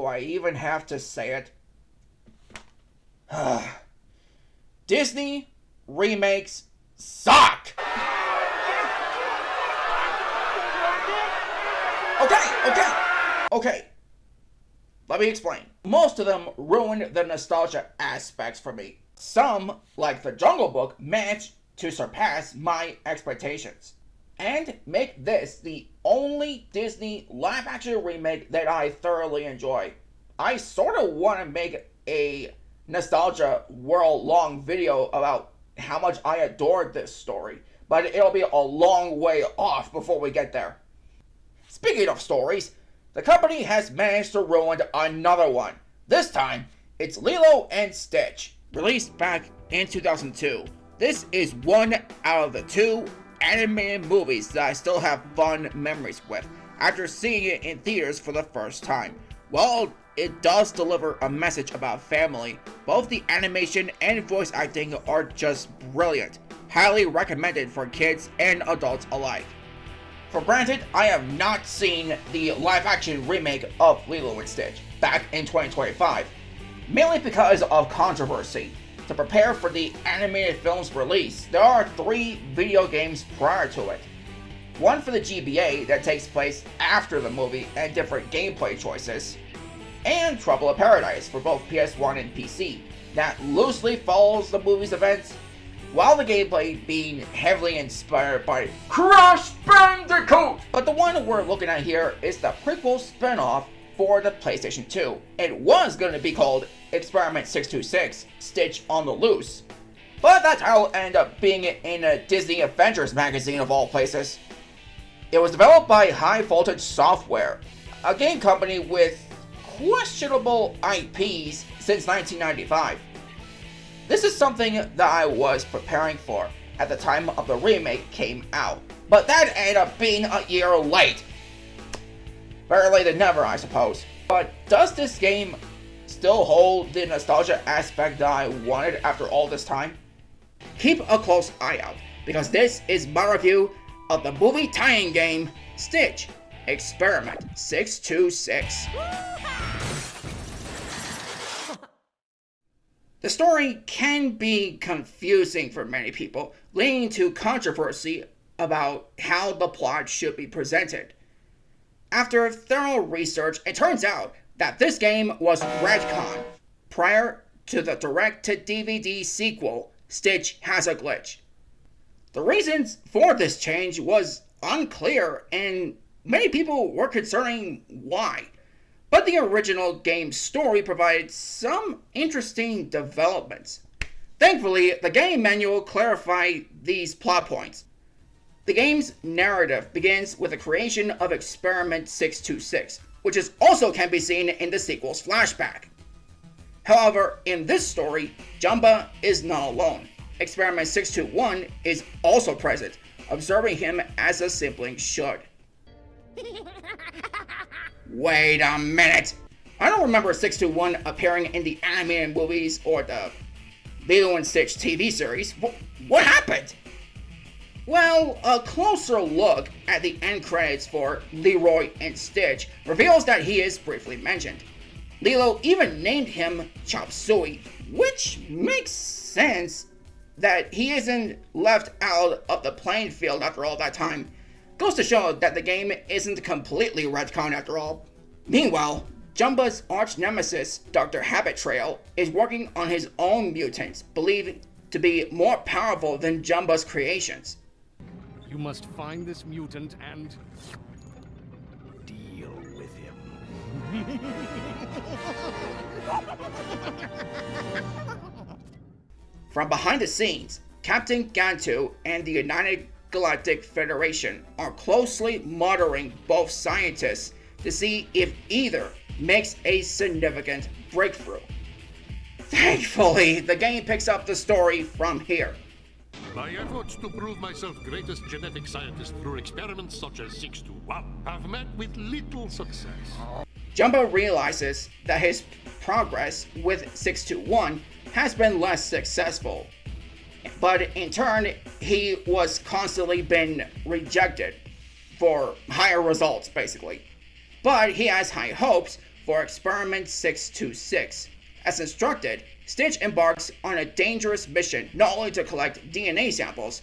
do I even have to say it? Disney remakes suck! Okay. Let me explain. Most of them ruined the nostalgia aspects for me. Some, like The Jungle Book, managed to surpass my expectations and make this the only Disney live-action remake that I thoroughly enjoy. I sort of want to make a nostalgia world-long video about how much I adored this story, but it'll be a long way off before we get there. Speaking of stories, the company has managed to ruin another one. This time, it's Lilo and Stitch. Released back in 2002, this is one out of the two animated movies that I still have fond memories with after seeing it in theaters for the first time. While it does deliver a message about family, both the animation and voice acting are just brilliant. Highly recommended for kids and adults alike. For granted, I have not seen the live-action remake of Lilo and Stitch back in 2025, mainly because of controversy. To prepare for the animated film's release, there are 3 video games prior to it. One for the GBA that takes place after the movie and different gameplay choices, and Trouble in Paradise for both PS1 and PC that loosely follows the movie's events, while the gameplay being heavily inspired by Crash Bandicoot! But the one we're looking at here is the prequel spin-off for the PlayStation 2. It was going to be called Experiment 626, Stitch on the Loose, but that title ended up being in a Disney Adventures magazine of all places. It was developed by High Voltage Software, a game company with questionable IPs since 1995. This is something that I was preparing for at the time of the remake came out, but that ended up being a year late. Better late than never, I suppose. But does this game still hold the nostalgia aspect that I wanted after all this time? Keep a close eye out, because this is my review of the movie tie-in game Stitch Experiment 626. The story can be confusing for many people, leading to controversy about how the plot should be presented. After thorough research, it turns out that this game was retconned prior to the direct-to-DVD sequel, Stitch Has a Glitch. The reasons for this change was unclear, and many people were concerning why. But the original game's story provided some interesting developments. Thankfully, the game manual clarified these plot points. The game's narrative begins with the creation of Experiment 626, which also can be seen in the sequel's flashback. However, in this story, Jumba is not alone. Experiment 621 is also present, observing him as a sibling should. Wait a minute! I don't remember 621 appearing in the animated movies or the Lilo and Stitch TV series. What happened? Well, a closer look at the end credits for Leroy and Stitch reveals that he is briefly mentioned. Lilo even named him Chop Suey, which makes sense that he isn't left out of the playing field after all that time. Goes to show that the game isn't completely retconned after all. Meanwhile, Jumba's arch nemesis, Dr. Habit Trail, is working on his own mutants, believed to be more powerful than Jumba's creations. You must find this mutant and deal with him. From behind the scenes, Captain Gantu and the United Galactic Federation are closely monitoring both scientists to see if either makes a significant breakthrough. Thankfully, the game picks up the story from here. My efforts to prove myself greatest genetic scientist through experiments such as 621 have met with little success. Jumbo realizes that his progress with 621 has been less successful, but in turn, he was constantly been rejected for higher results, basically. But he has high hopes for Experiment 626. As instructed, Stitch embarks on a dangerous mission not only to collect DNA samples,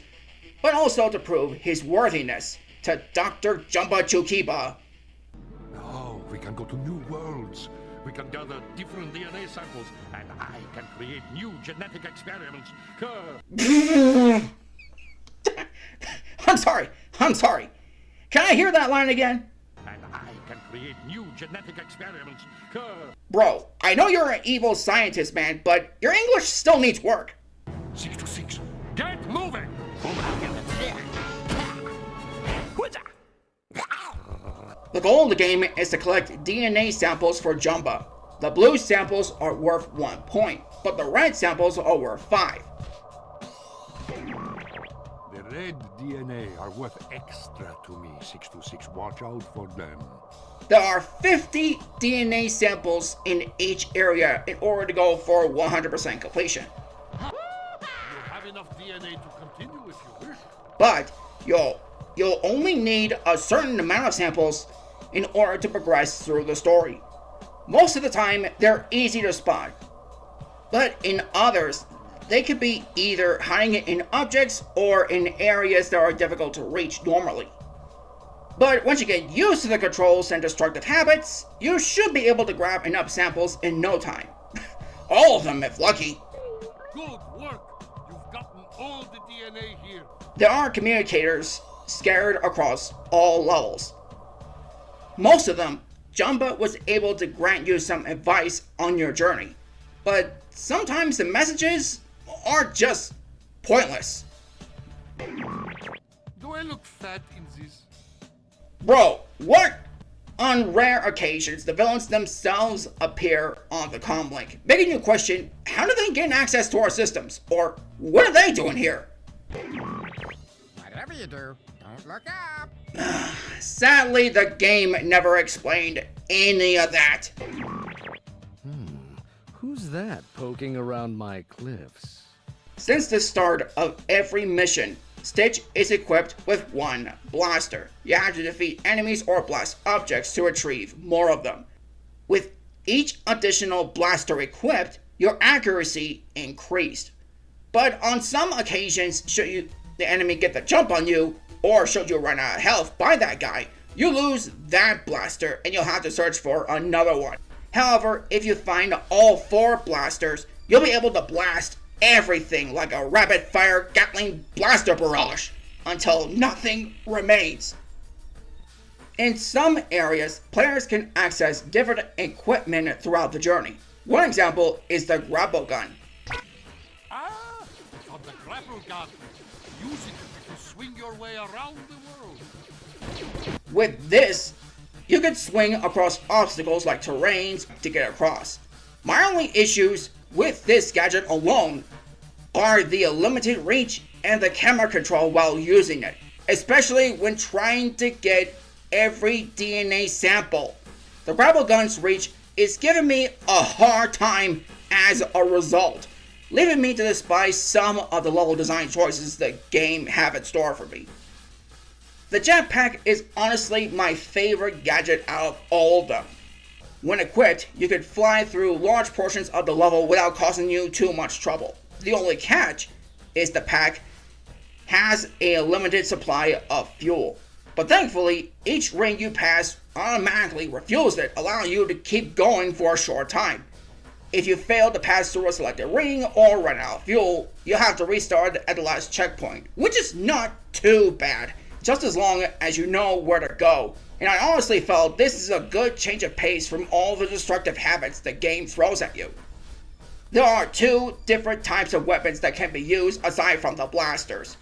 but also to prove his worthiness to Dr. Jumba Chukiba. Oh, we can go to new worlds. We can gather different DNA samples, and I can create new genetic experiments. I'm sorry. Can I hear that line again? And I can create new genetic experiments. Bro, I know you're an evil scientist, man, but your English still needs work. 626, get moving! The goal of the game is to collect DNA samples for Jumba. The blue samples are worth 1 point, but the red samples are worth 5. The red DNA are worth extra to me, 626. Watch out for them. There are 50 DNA samples in each area in order to go for 100% completion. You have enough DNA to continue if you wish. But you'll only need a certain amount of samples in order to progress through the story. Most of the time, they're easy to spot. But in others, they could be either hiding in objects or in areas that are difficult to reach normally. But once you get used to the controls and destructive habits, you should be able to grab enough samples in no time. All of them if lucky. Good work! You've gotten all the DNA here. There are communicators scattered across all levels. Most of them, Jumba was able to grant you some advice on your journey, but sometimes the messages are just pointless. Do I look fat in this? Bro, what? On rare occasions, the villains themselves appear on the comm link, making you question, how do they gain access to our systems? Or, what are they doing here? Whatever you do, don't look up. Sadly, the game never explained any of that. Who's that poking around my cliffs? Since the start of every mission, Stitch is equipped with one blaster. You have to defeat enemies or blast objects to retrieve more of them. With each additional blaster equipped, your accuracy increased. But on some occasions, should the enemy get the jump on you, or should you run out of health by that guy, you lose that blaster and you'll have to search for another one. However, if you find all 4 blasters, you'll be able to blast everything like a rapid-fire Gatling blaster barrage until nothing remains. In some areas, players can access different equipment throughout the journey. One example is the grapple gun. On the grapple gun. Use it to swing your way around the world. With this, you can swing across obstacles like terrains to get across. My only issues with this gadget alone are the limited reach and the camera control while using it, especially when trying to get every DNA sample. The grapple gun's reach is giving me a hard time as a result, leaving me to despise some of the level design choices the game have in store for me. The jetpack is honestly my favorite gadget out of all of them. When equipped, you can fly through large portions of the level without causing you too much trouble. The only catch is the pack has a limited supply of fuel. But thankfully, each ring you pass automatically refuels it, allowing you to keep going for a short time. If you fail to pass through a selected ring or run out of fuel, you'll have to restart at the last checkpoint, which is not too bad, just as long as you know where to go. And I honestly felt this is a good change of pace from all the destructive habits the game throws at you. There are 2 different types of weapons that can be used aside from the blasters.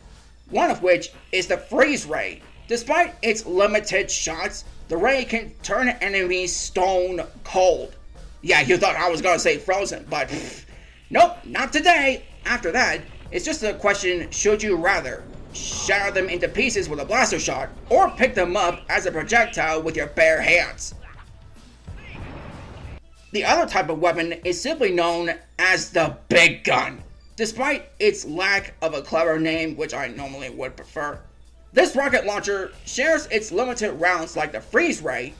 One of which is the freeze ray. Despite its limited shots, the ray can turn enemies stone cold. Yeah, you thought I was gonna say frozen, but nope, not today. After that, it's just a question, should you rather shatter them into pieces with a blaster shot, or pick them up as a projectile with your bare hands? The other type of weapon is simply known as the Big Gun, despite its lack of a clever name, which I normally would prefer. This rocket launcher shares its limited rounds like the freeze ray,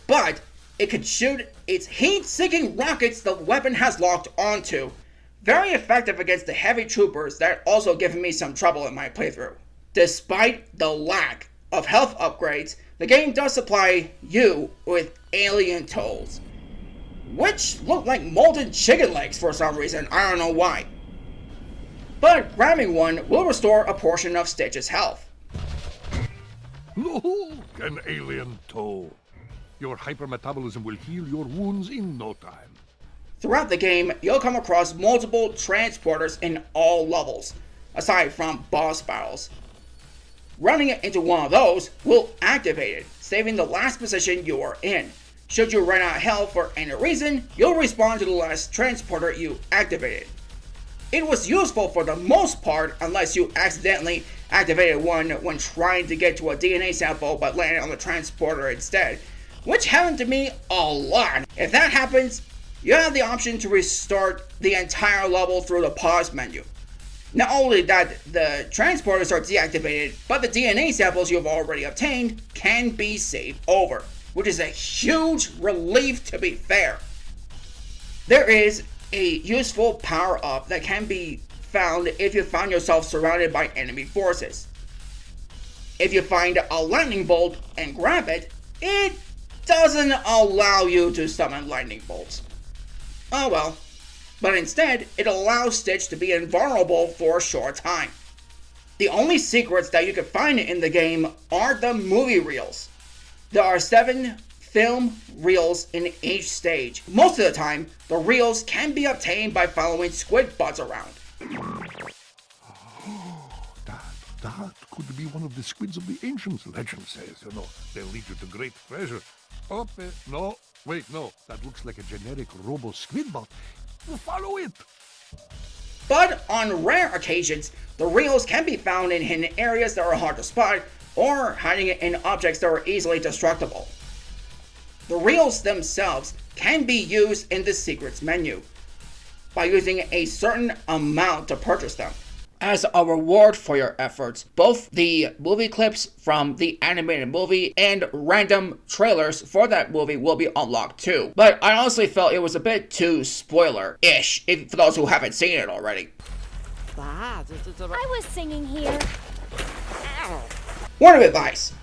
but it could shoot its heat-seeking rockets the weapon has locked onto. Very effective against the heavy troopers that also given me some trouble in my playthrough. Despite the lack of health upgrades, the game does supply you with alien tools, which look like molten chicken legs for some reason, I don't know why. But grabbing one will restore a portion of Stitch's health. Look, an alien toe. Your hypermetabolism will heal your wounds in no time. Throughout the game, you'll come across multiple transporters in all levels, aside from boss battles. Running into one of those will activate it, saving the last position you are in. Should you run out of health for any reason, you'll respawn to the last transporter you activated. It was useful for the most part unless you accidentally activated one when trying to get to a DNA sample but landed on the transporter instead, which happened to me a lot. If that happens, you have the option to restart the entire level through the pause menu. Not only that the transporters are deactivated, but the DNA samples you've already obtained can be saved over, which is a huge relief to be fair. There is a useful power-up that can be found if you find yourself surrounded by enemy forces. If you find a lightning bolt and grab it, it doesn't allow you to summon lightning bolts. Oh well. But instead, it allows Stitch to be invulnerable for a short time. The only secrets that you can find in the game are the movie reels. There are 7 film reels in each stage. Most of the time, the reels can be obtained by following squid butts around. That could be one of the squids of the ancients, legend says. They'll lead you to great treasure. No, wait, no. That looks like a generic robo-squid bot. Follow it! But on rare occasions, the reels can be found in hidden areas that are hard to spot, or hiding in objects that are easily destructible. The reels themselves can be used in the secrets menu, by using a certain amount to purchase them. As a reward for your efforts, both the movie clips from the animated movie and random trailers for that movie will be unlocked too. But I honestly felt it was a bit too spoiler-ish, for those who haven't seen it already. I was singing here. Word of advice,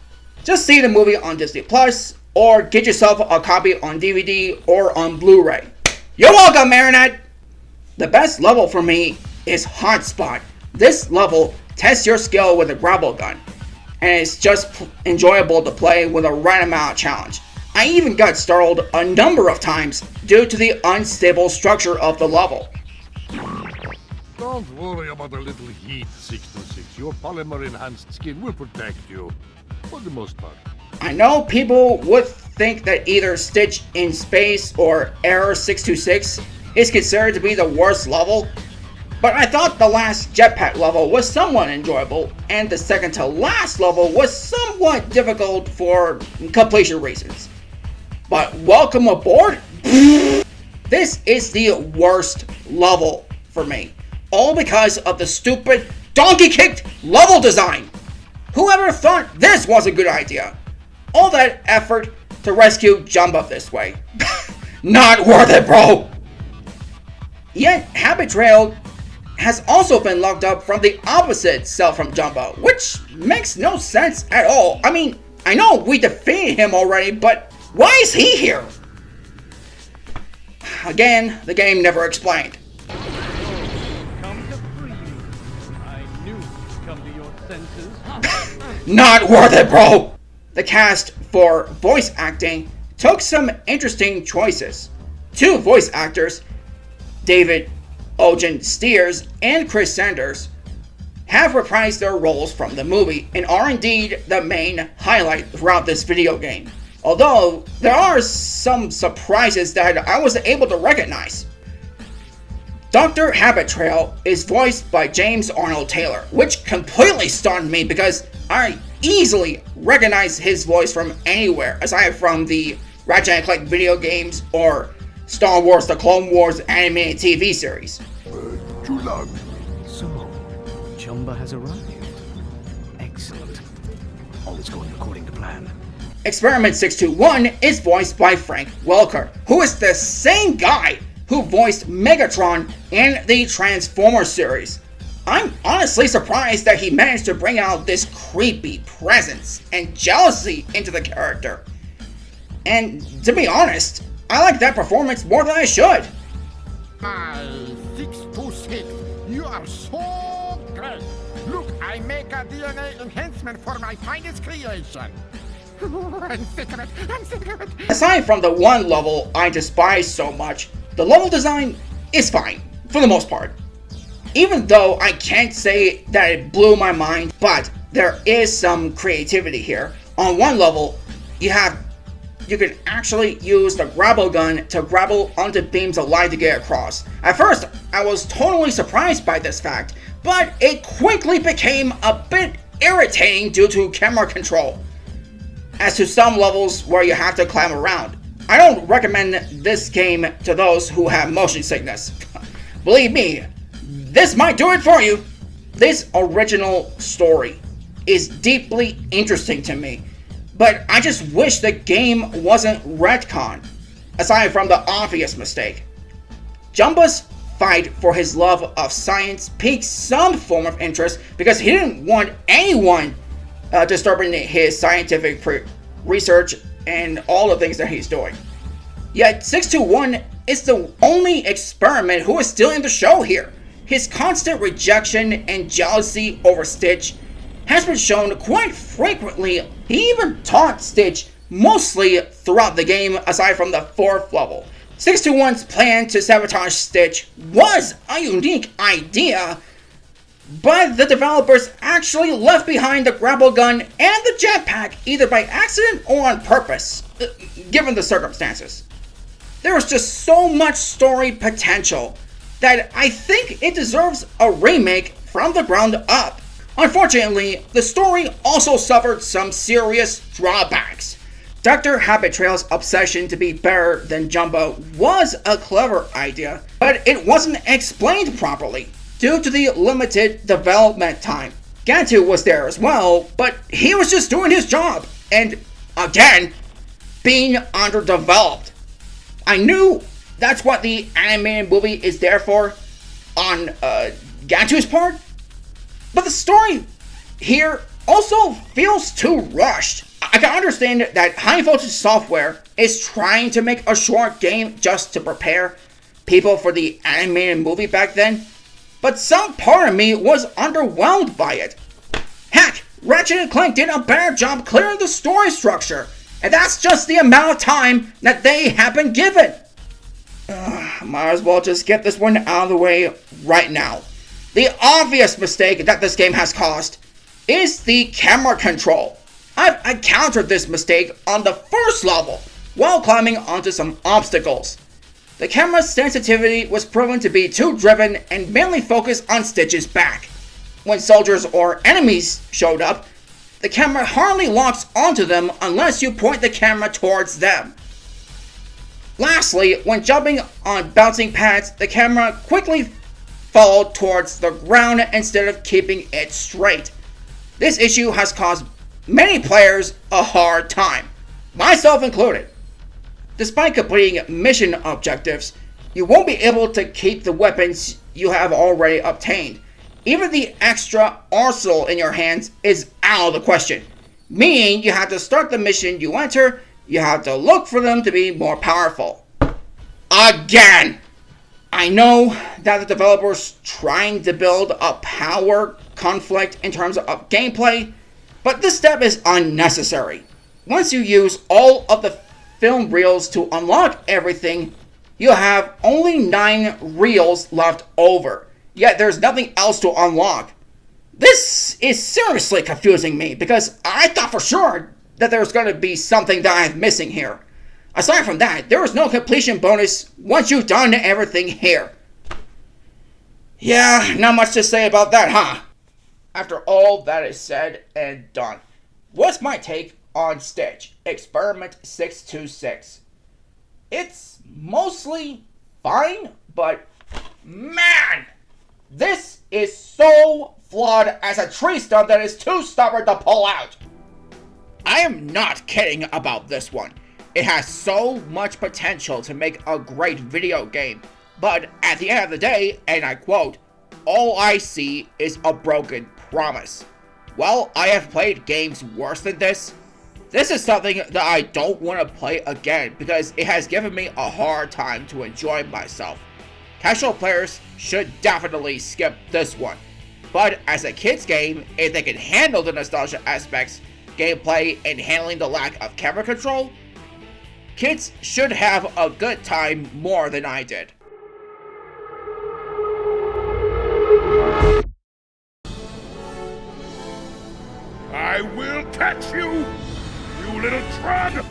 just see the movie on Disney Plus, or get yourself a copy on DVD or on Blu-ray. You're welcome, Marinette! The best level for me is Hotspot. This level tests your skill with a grapple gun, and it's just enjoyable to play with a right amount of challenge. I even got startled a number of times due to the unstable structure of the level. Don't worry about a little heat, 626. Your polymer-enhanced skin will protect you, for the most part. I know people would think that either Stitch in Space or Error 626 is considered to be the worst level, but I thought the last jetpack level was somewhat enjoyable, and the second to last level was somewhat difficult for completion reasons. But welcome aboard! This is the worst level for me, all because of the stupid donkey-kicked level design! Whoever thought this was a good idea? All that effort to rescue Jumbo this way. Not worth it, bro! Yet, Habit Trail has also been locked up from the opposite cell from Jumbo, which makes no sense at all. I mean, I know we defeated him already, but why is he here? Again, the game never explained. Come to free you. I knew you'd come to your senses. Not worth it, bro! The cast for voice acting took some interesting choices. 2 voice actors, David Ogen Steers and Chris Sanders, have reprised their roles from the movie and are indeed the main highlight throughout this video game. Although, there are some surprises that I was able to recognize. Dr. Habit Trail is voiced by James Arnold Taylor, which completely stunned me because I easily recognize his voice from anywhere, aside from the Ratchet & Clank video games or Star Wars The Clone Wars animated TV series. Too long. So, Chumba has arrived. Excellent. All is going according to plan. Experiment 621 is voiced by Frank Welker, who is the same guy who voiced Megatron in the Transformers series. I'm honestly surprised that he managed to bring out this creepy presence and jealousy into the character. And to be honest, I like that performance more than I should. My 626, you are so great. Look, I make a DNA enhancement for my finest creation. I'm sick of it. I'm sick of it. Aside from the one level I despise so much, the level design is fine, for the most part. Even though I can't say that it blew my mind, but there is some creativity here. On one level, you can actually use the grapple gun to grapple onto beams of light to get across. At first, I was totally surprised by this fact, but it quickly became a bit irritating due to camera control. As to some levels where you have to climb around. I don't recommend this game to those who have motion sickness. Believe me, this might do it for you. This original story is deeply interesting to me, but I just wish the game wasn't retconned, aside from the obvious mistake. Jumba's fight for his love of science piqued some form of interest because he didn't want anyone disturbing his scientific research and all the things that he's doing. Yet 621 is the only experiment who is still in the show here. His constant rejection and jealousy over Stitch has been shown quite frequently. He even taunt Stitch mostly throughout the game aside from the 4th level. 621's plan to sabotage Stitch was a unique idea, but the developers actually left behind the grapple gun and the jetpack either by accident or on purpose, given the circumstances. There is just so much story potential that I think it deserves a remake from the ground up. Unfortunately, the story also suffered some serious drawbacks. Dr. Habitrail's obsession to be better than Jumbo was a clever idea, but it wasn't explained properly due to the limited development time. Gantu was there as well, but he was just doing his job, and again, being underdeveloped. I knew that's what the animated movie is there for on Gantu's part, but the story here also feels too rushed. I can understand that High Voltage Software is trying to make a short game just to prepare people for the animated movie back then, but some part of me was underwhelmed by it. Heck, Ratchet & Clank did a better job clearing the story structure, and that's just the amount of time that they have been given. Might as well just get this one out of the way right now. The obvious mistake that this game has caused is the camera control. I've encountered this mistake on the first level while climbing onto some obstacles. The camera's sensitivity was proven to be too driven and mainly focused on Stitch's back. When soldiers or enemies showed up, the camera hardly locks onto them unless you point the camera towards them. Lastly, when jumping on bouncing pads, the camera quickly followed towards the ground instead of keeping it straight. This issue has caused many players a hard time, myself included. Despite completing mission objectives, you won't be able to keep the weapons you have already obtained. Even the extra arsenal in your hands is out of the question, meaning you have to start the mission you enter, you have to look for them to be more powerful. Again! I know that the developers trying to build a power conflict in terms of gameplay, but this step is unnecessary. Once you use all of the film reels to unlock everything, you'll have only 9 reels left over, yet there's nothing else to unlock. This is seriously confusing me because I thought for sure that there's going to be something that I'm missing here. Aside from that, there is no completion bonus once you've done everything here. Yeah, not much to say about that, huh? After all that is said and done, what's my take on Stitch Experiment 626? It's mostly fine, but man, this is so flawed as a tree stump that is too stubborn to pull out. I am not kidding about this one. It has so much potential to make a great video game, but at the end of the day, and I quote, all I see is a broken promise. Well, I have played games worse than this. This is something that I don't want to play again because it has given me a hard time to enjoy myself. Casual players should definitely skip this one. But as a kid's game, if they can handle the nostalgia aspects, gameplay, and handling the lack of camera control, kids should have a good time more than I did. I will catch you, you little trud!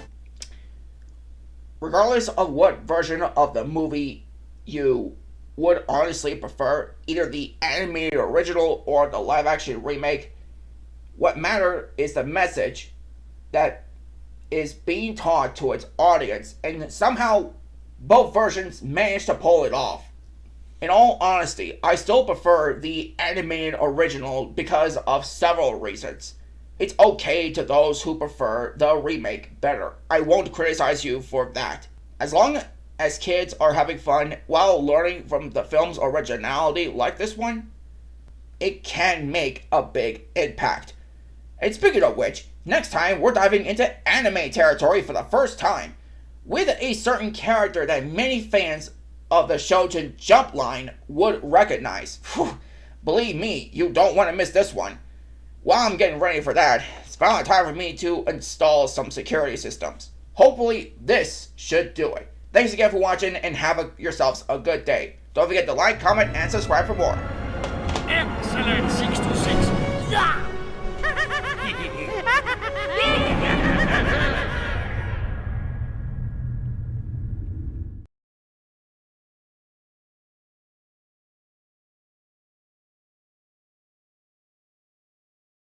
Regardless of what version of the movie you would honestly prefer, either the animated original or the live-action remake, what matters is the message that is being taught to its audience, and somehow both versions managed to pull it off. In all honesty, I still prefer the animated original because of several reasons. It's okay to those who prefer the remake better. I won't criticize you for that. As long as kids are having fun while learning from the film's originality like this one, it can make a big impact. And speaking of which, next time we're diving into anime territory for the first time, with a certain character that many fans of the Shoujin Jump line would recognize. Whew. Believe me, you don't want to miss this one. While I'm getting ready for that, it's finally time for me to install some security systems. Hopefully this should do it. Thanks again for watching and have yourselves a good day. Don't forget to like, comment, and subscribe for more.